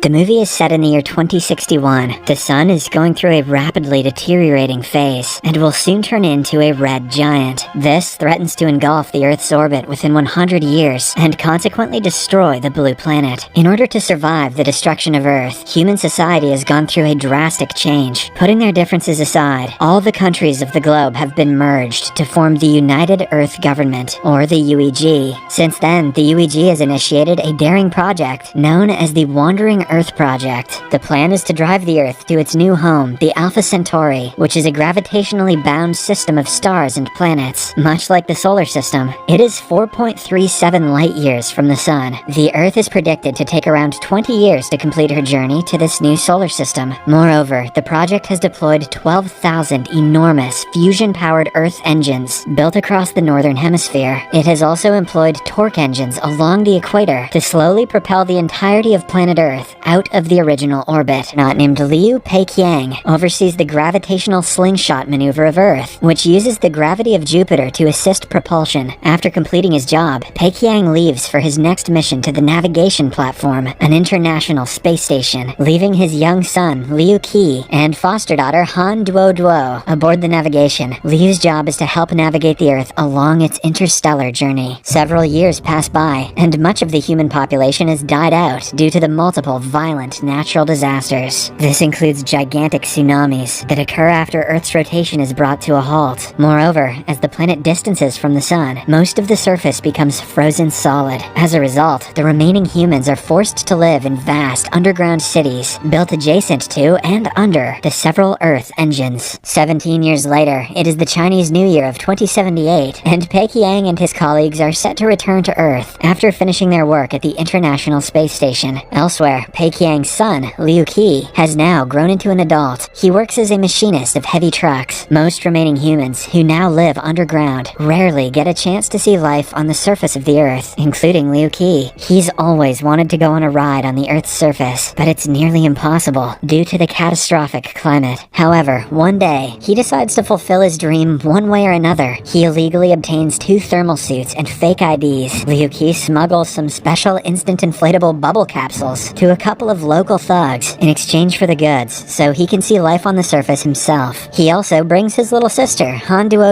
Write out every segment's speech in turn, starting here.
The movie is set in the year 2061. The sun is going through a rapidly deteriorating phase and will soon turn into a red giant. This threatens to engulf the Earth's orbit within 100 years and consequently destroy the blue planet. In order to survive the destruction of Earth, human society has gone through a drastic change. Putting their differences aside, all the countries of the globe have been merged to form the United Earth Government, or the UEG. Since then, the UEG has initiated a daring project known as the Wandering Earth Project. The plan is to drive the Earth to its new home, the Alpha Centauri, which is a gravitationally bound system of stars and planets. Much like the solar system, it is 4.37 light years from the sun. The Earth is predicted to take around 20 years to complete her journey to this new solar system. Moreover, the project has deployed 12,000 enormous fusion-powered Earth engines built across the northern hemisphere. It has also employed torque engines along the equator to slowly propel the entirety of planet Earth out of the original orbit. Not named Liu Peiqiang oversees the gravitational slingshot maneuver of Earth, which uses the gravity of Jupiter to assist propulsion. After completing his job, Peiqiang leaves for his next mission to the navigation platform, an international space station, leaving his young son, Liu Qi, and foster daughter Han Duo aboard the navigation. Liu's job is to help navigate the Earth along its interstellar journey. Several years pass by, and much of the human population has died out due to the multiple violent natural disasters. This includes gigantic tsunamis that occur after Earth's rotation is brought to a halt. Moreover, as the planet distances from the sun, most of the surface becomes frozen solid. As a result, the remaining humans are forced to live in vast underground cities built adjacent to and under the several Earth engines. 17 years later, it is the Chinese New Year of 2078, and Peiqiang and his colleagues are set to return to Earth after finishing their work at the International Space Station. Elsewhere, Peiqiang's son, Liu Qi, has now grown into an adult. He works as a machinist of heavy trucks. Most remaining humans, who now live underground, rarely get a chance to see life on the surface of the Earth, including Liu Qi. He's always wanted to go on a ride on the Earth's surface, but it's nearly impossible due to the catastrophic climate. However, one day, he decides to fulfill his dream one way or another. He illegally obtains 2 thermal suits and fake IDs. Liu Qi smuggles some special instant inflatable bubble capsules to a couple of local thugs in exchange for the goods, so he can see life on the surface himself. He also brings his little sister, Han Duo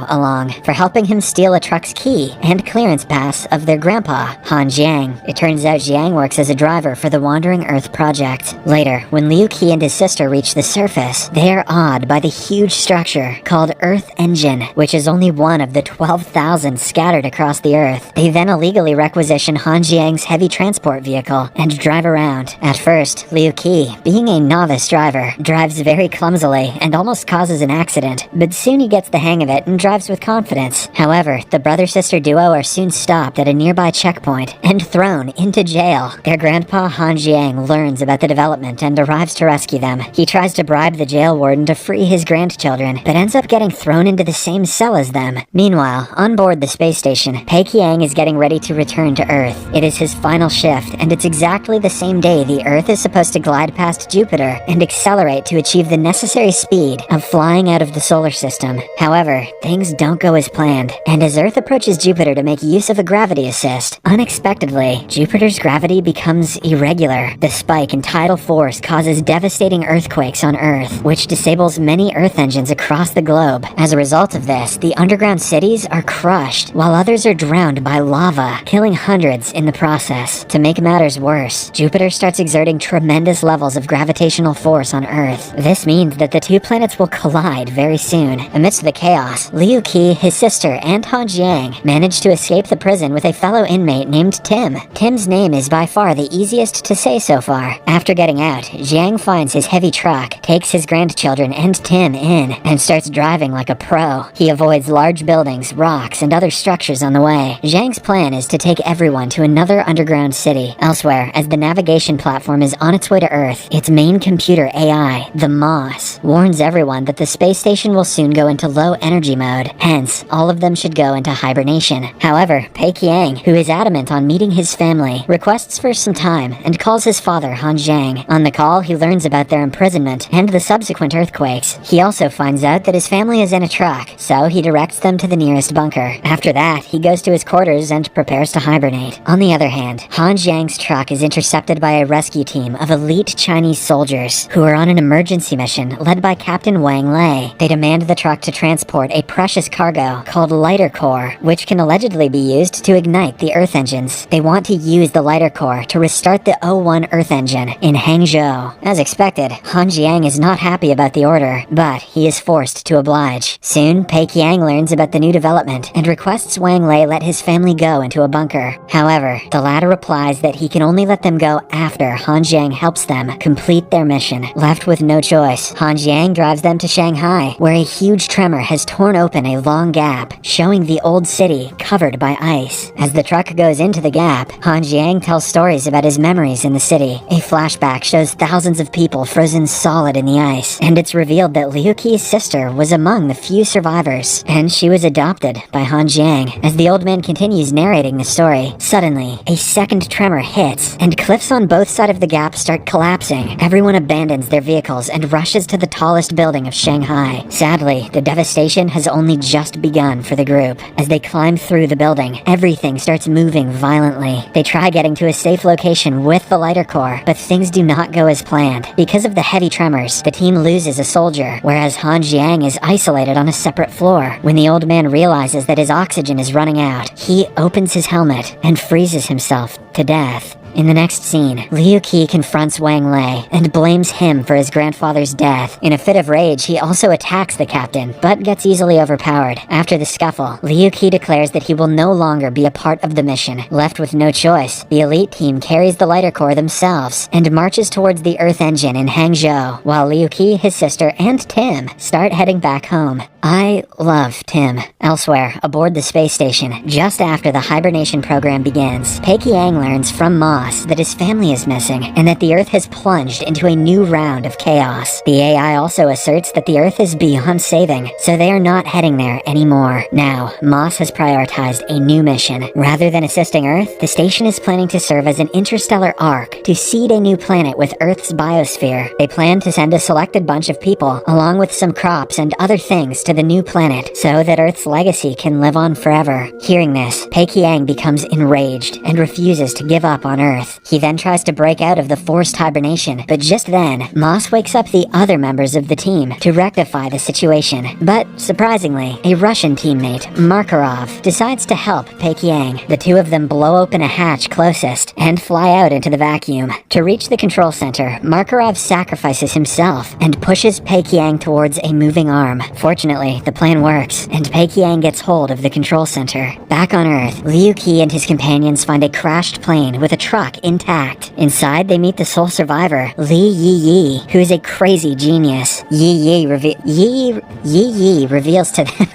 along for helping him steal a truck's key and clearance pass of their grandpa, Han Jiang. It turns out Jiang works as a driver for the Wandering Earth Project. Later, when Liu Qi and his sister reach the surface, they are awed by the huge structure called Earth Engine, which is only one of the 12,000 scattered across the Earth. They then illegally requisition Han Jiang's heavy transport vehicle and drive around. At first, Liu Qi, being a novice driver, drives very clumsily and almost causes an accident, but soon he gets the hang of it and drives with confidence. However, the brother-sister duo are soon stopped at a nearby checkpoint and thrown into jail. Their grandpa Han Jiang learns about the development and arrives to rescue them. He tries to bribe the jail warden to free his grandchildren, but ends up getting thrown into the same cell as them. Meanwhile, on board the space station, Peiqiang is getting ready to return to Earth. It is his final shift, and it's exactly the same day the Earth is supposed to glide past Jupiter and accelerate to achieve the necessary speed of flying out of the solar system. However, things don't go as planned, and as Earth approaches Jupiter to make use of a gravity assist, unexpectedly, Jupiter's gravity becomes irregular. The spike in tidal force causes devastating earthquakes on Earth, which disables many Earth engines across the globe. As a result of this, the underground cities are crushed, while others are drowned by lava, killing hundreds in the process. To make matters worse, Jupiter starts exerting tremendous levels of gravitational force on Earth. This means that the two planets will collide very soon. Amidst the chaos, Liu Qi, his sister, and Han Jiang manage to escape the prison with a fellow inmate named Tim. Tim's name is by far the easiest to say so far. After getting out, Jiang finds his heavy truck, takes his grandchildren and Tim in, and starts driving like a pro. He avoids large buildings, rocks, and other structures on the way. Jiang's plan is to take everyone to another underground city. Elsewhere, as the navigation platform is on its way to Earth, its main computer AI, the Moss, warns everyone that the space station will soon go into low energy mode. Hence, all of them should go into hibernation. However, Peiqiang, who is adamant on meeting his family, requests for some time and calls his father, Han Jiang. On the call, he learns about their imprisonment and the subsequent earthquakes. He also finds out that his family is in a truck, so he directs them to the nearest bunker. After that, he goes to his quarters and prepares to hibernate. On the other hand, Han Jiang's truck is intercepted by a rescue team of elite Chinese soldiers who are on an emergency mission led by Captain Wang Lei. They demand the truck to transport a precious cargo called lighter core, which can allegedly be used to ignite the Earth engines. They want to use the lighter core to restart the O1 Earth engine in Hangzhou. As expected, Han Jiang is not happy about the order, but he is forced to oblige. Soon, Pei Qiang learns about the new development and requests Wang Lei let his family go into a bunker. However, the latter replies that he can only let them go after Han Jiang helps them complete their mission. Left with no choice, Han Jiang drives them to Shanghai, where a huge tremor has torn open a long gap, showing the old city covered by ice. As the truck goes into the gap, Han Jiang tells stories about his memories in the city. A flashback shows thousands of people frozen solid in the ice, and it's revealed that Liu Qi's sister was among the few survivors, and she was adopted by Han Jiang. As the old man continues narrating the story, suddenly, a second tremor hits, and cliffs on both sides of the gap start collapsing. Everyone abandons their vehicles and rushes to the tallest building of Shanghai. Sadly, the devastation has only just begun for the group. As they climb through the building, everything starts moving violently. They try getting to a safe location with the lighter core, but things do not go as planned. Because of the heavy tremors, the team loses a soldier, whereas Han Jiang is isolated on a separate floor. When the old man realizes that his oxygen is running out, he opens his helmet and freezes himself to death. In the next scene, Liu Qi confronts Wang Lei and blames him for his grandfather's death. In a fit of rage, he also attacks the captain, but gets easily overpowered. After the scuffle, Liu Qi declares that he will no longer be a part of the mission. Left with no choice, the elite team carries the lighter core themselves and marches towards the Earth engine in Hangzhou, while Liu Qi, his sister, and Tim start heading back home. I love Tim. Elsewhere, aboard the space station, just after the hibernation program begins, Pei Qiang learns from Ma that his family is missing, and that the Earth has plunged into a new round of chaos. The AI also asserts that the Earth is beyond saving, so they are not heading there anymore. Now, Moss has prioritized a new mission. Rather than assisting Earth, the station is planning to serve as an interstellar ark to seed a new planet with Earth's biosphere. They plan to send a selected bunch of people, along with some crops and other things, to the new planet, so that Earth's legacy can live on forever. Hearing this, Pei Qiang becomes enraged and refuses to give up on Earth. He then tries to break out of the forced hibernation, but just then, Moss wakes up the other members of the team to rectify the situation. But, surprisingly, a Russian teammate, Makarov, decides to help Pei Qiang. The two of them blow open a hatch closest and fly out into the vacuum. To reach the control center, Makarov sacrifices himself and pushes Pei Qiang towards a moving arm. Fortunately, the plan works, and Pei Qiang gets hold of the control center. Back on Earth, Liu Qi and his companions find a crashed plane with a truck intact. Inside, they meet the sole survivor, Li Yi, who is a crazy genius. Yi reveals to them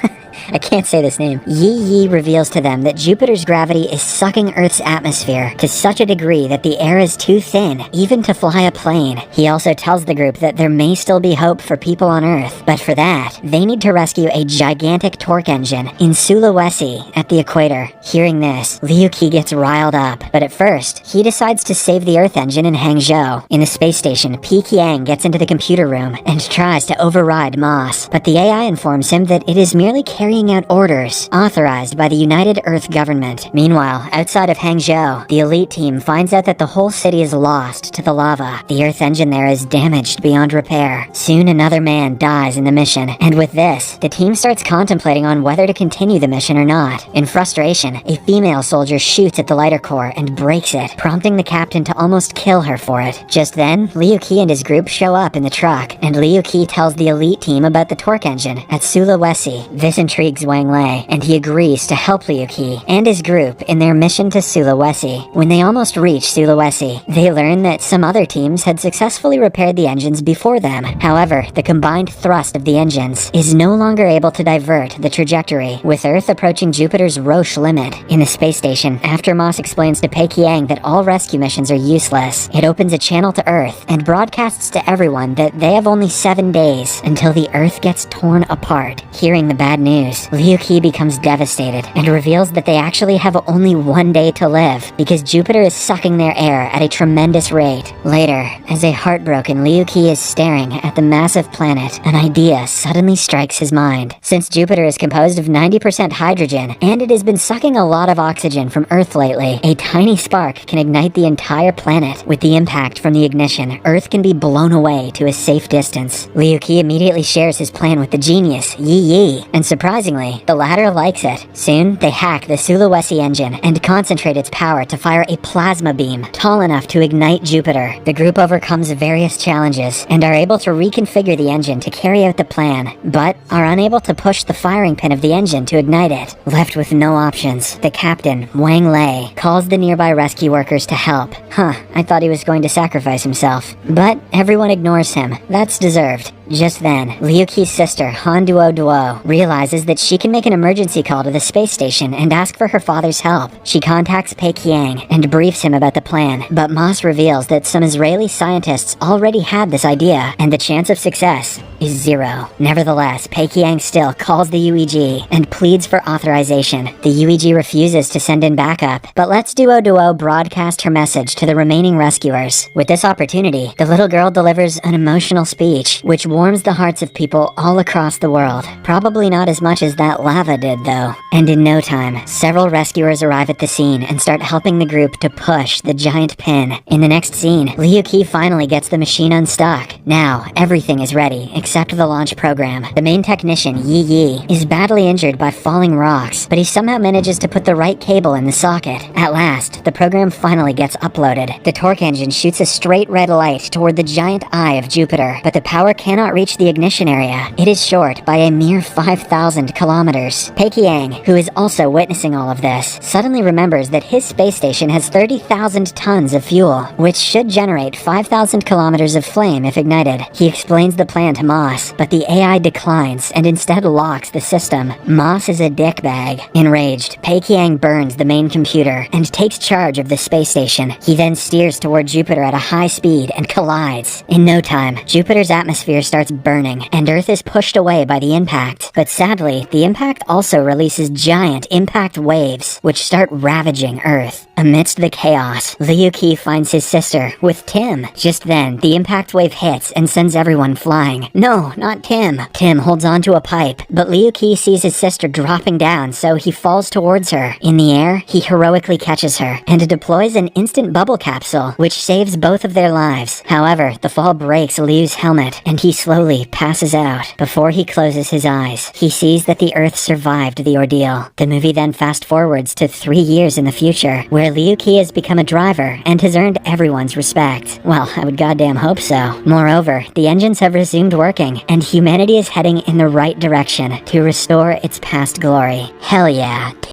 I can't say this name. Yi reveals to them that Jupiter's gravity is sucking Earth's atmosphere to such a degree that the air is too thin, even to fly a plane. He also tells the group that there may still be hope for people on Earth, but for that, they need to rescue a gigantic torque engine in Sulawesi at the equator. Hearing this, Liu Qi gets riled up, but at first, he decides to save the Earth engine in Hangzhou. In the space station, Pei Qiang gets into the computer room and tries to override Moss, but the AI informs him that it is merely carrying out orders authorized by the United Earth government. Meanwhile, outside of Hangzhou, the elite team finds out that the whole city is lost to the lava. The Earth engine there is damaged beyond repair. Soon another man dies in the mission, and with this, the team starts contemplating on whether to continue the mission or not. In frustration, a female soldier shoots at the lighter core and breaks it, prompting the captain to almost kill her for it. Just then, Liu Qi and his group show up in the truck, and Liu Qi tells the elite team about the torque engine at Sulawesi. This intrigues Wang Lei, and he agrees to help Liu Qi and his group in their mission to Sulawesi. When they almost reach Sulawesi, they learn that some other teams had successfully repaired the engines before them. However, the combined thrust of the engines is no longer able to divert the trajectory, with Earth approaching Jupiter's Roche limit. In the space station, after Moss explains to Pei Qiang that all rescue missions are useless, it opens a channel to Earth and broadcasts to everyone that they have only 7 days until the Earth gets torn apart. Hearing the bad news, news, Liu Qi becomes devastated and reveals that they actually have only 1 day to live because Jupiter is sucking their air at a tremendous rate. Later, as a heartbroken Liu Qi is staring at the massive planet, an idea suddenly strikes his mind. Since Jupiter is composed of 90% hydrogen and it has been sucking a lot of oxygen from Earth lately, a tiny spark can ignite the entire planet. With the impact from the ignition, Earth can be blown away to a safe distance. Liu Qi immediately shares his plan with the genius, Yi Yi, and surprisingly, the latter likes it. Soon, they hack the Sulawesi engine and concentrate its power to fire a plasma beam tall enough to ignite Jupiter. The group overcomes various challenges and are able to reconfigure the engine to carry out the plan, but are unable to push the firing pin of the engine to ignite it. Left with no options, the captain, Wang Lei, calls the nearby rescue workers to help. I thought he was going to sacrifice himself. But everyone ignores him. That's deserved. Just then, Liu Qi's sister, Han Duo Duo, realizes that she can make an emergency call to the space station and ask for her father's help. She contacts Pei Qiang and briefs him about the plan, but Moss reveals that some Israeli scientists already had this idea, and the chance of success is 0. Nevertheless, Pei Qiang still calls the UEG and pleads for authorization. The UEG refuses to send in backup, but lets Duo Duo broadcast her message to the remaining rescuers. With this opportunity, the little girl delivers an emotional speech, which warms the hearts of people all across the world. Probably not as much as that lava did, though. And in no time, several rescuers arrive at the scene and start helping the group to push the giant pin. In the next scene, Liu Qi finally gets the machine unstuck. Now, everything is ready, except the launch program. The main technician, Yi Yi, is badly injured by falling rocks, but he somehow manages to put the right cable in the socket. At last, the program finally gets uploaded. The torque engine shoots a straight red light toward the giant eye of Jupiter, but the power cannot reach the ignition area. It is short by a mere 5,000 kilometers. Pei Qiang, who is also witnessing all of this, suddenly remembers that his space station has 30,000 tons of fuel, which should generate 5,000 kilometers of flame if ignited. He explains the plan to Moss, but the AI declines and instead locks the system. Moss is a dickbag. Enraged, Pei Qiang burns the main computer and takes charge of the space station. He then steers toward Jupiter at a high speed and collides. In no time, Jupiter's atmosphere starts burning, and Earth is pushed away by the impact. But sadly, the impact also releases giant impact waves, which start ravaging Earth. Amidst the chaos, Liu Qi finds his sister with Tim. Just then, the impact wave hits and sends everyone flying. No, not Tim. Tim holds onto a pipe, but Liu Qi sees his sister dropping down, so he falls towards her. In the air, he heroically catches her and deploys an instant bubble capsule, which saves both of their lives. However, the fall breaks Liu's helmet, and he slowly passes out. Before he closes his eyes, he sees that the Earth survived the ordeal. The movie then fast forwards to 3 years in the future, where Liu Qi has become a driver and has earned everyone's respect. Well, I would goddamn hope so. Moreover, the engines have resumed working, and humanity is heading in the right direction to restore its past glory. Hell yeah.